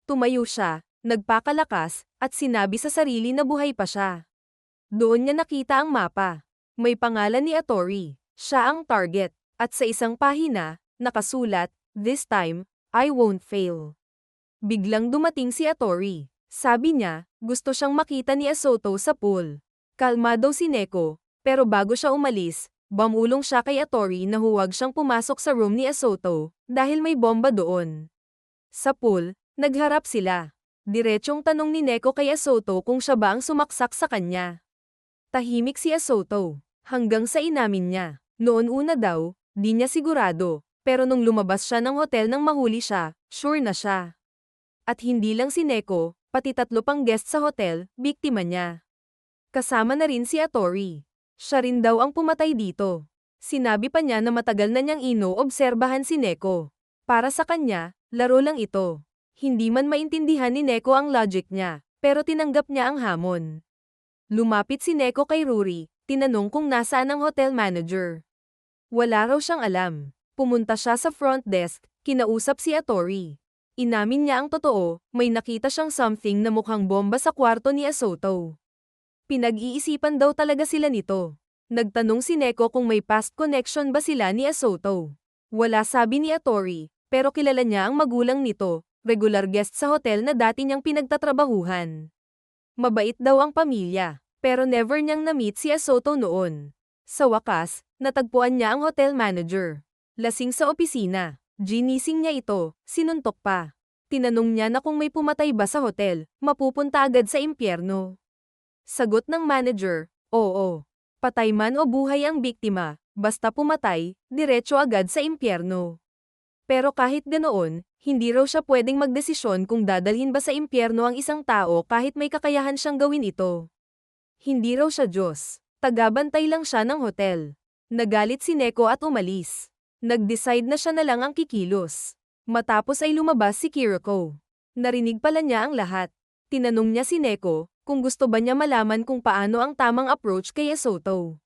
Tumayo siya, nagpakalakas, at sinabi sa sarili na buhay pa siya. Doon niya nakita ang mapa. May pangalan ni Atori. Siya ang target. At sa isang pahina, nakasulat, "This time, I won't fail." Biglang dumating si Atori. Sabi niya, gusto siyang makita ni Asoto sa pool. Kalmado si Neko, pero bago siya umalis, bumulong siya kay Atori na huwag siyang pumasok sa room ni Asoto, dahil may bomba doon. Sa pool, nagharap sila. Diretsong tanong ni Neko kay Asoto kung siya ba ang sumaksak sa kanya. Tahimik si Asoto, hanggang sa inamin niya. Noon una daw, di niya sigurado, pero nung lumabas siya ng hotel nang mahuli siya, sure na siya. At hindi lang si Neko, pati 3 pang guest sa hotel, biktima niya. Kasama na rin si Atori. Siya rin daw ang pumatay dito. Sinabi pa niya na matagal na niyang inoobserbahan si Neko. Para sa kanya, laro lang ito. Hindi man maintindihan ni Neko ang logic niya, pero tinanggap niya ang hamon. Lumapit si Neko kay Ruri, tinanong kung nasaan ang hotel manager. Wala raw siyang alam. Pumunta siya sa front desk, kinausap si Atori. Inamin niya ang totoo, may nakita siyang something na mukhang bomba sa kwarto ni Asoto. Pinag-iisipan daw talaga sila nito. Nagtanong si Neko kung may past connection ba sila ni Asoto. Wala, sabi ni Atori, pero kilala niya ang magulang nito, regular guest sa hotel na dati niyang pinagtatrabahuhan. Mabait daw ang pamilya, pero never niyang na-meet si Asoto noon. Sa wakas, natagpuan niya ang hotel manager. Lasing sa opisina. Ginising niya ito, sinuntok pa. Tinanong niya na kung may pumatay ba sa hotel, mapupunta agad sa impyerno. Sagot ng manager, oo. Patay man o buhay ang biktima, basta pumatay, diretso agad sa impyerno. Pero kahit ganoon, hindi raw siya pwedeng magdesisyon kung dadalhin ba sa impyerno ang isang tao kahit may kakayahan siyang gawin ito. Hindi raw siya Diyos. Tagabantay lang siya ng hotel. Nagalit si Neko at umalis. Nag-decide na siya na lang ang kikilos. Matapos ay lumabas si Kiriko. Narinig pala niya ang lahat. Tinanong niya si Neko kung gusto ba niya malaman kung paano ang tamang approach kay Asoto.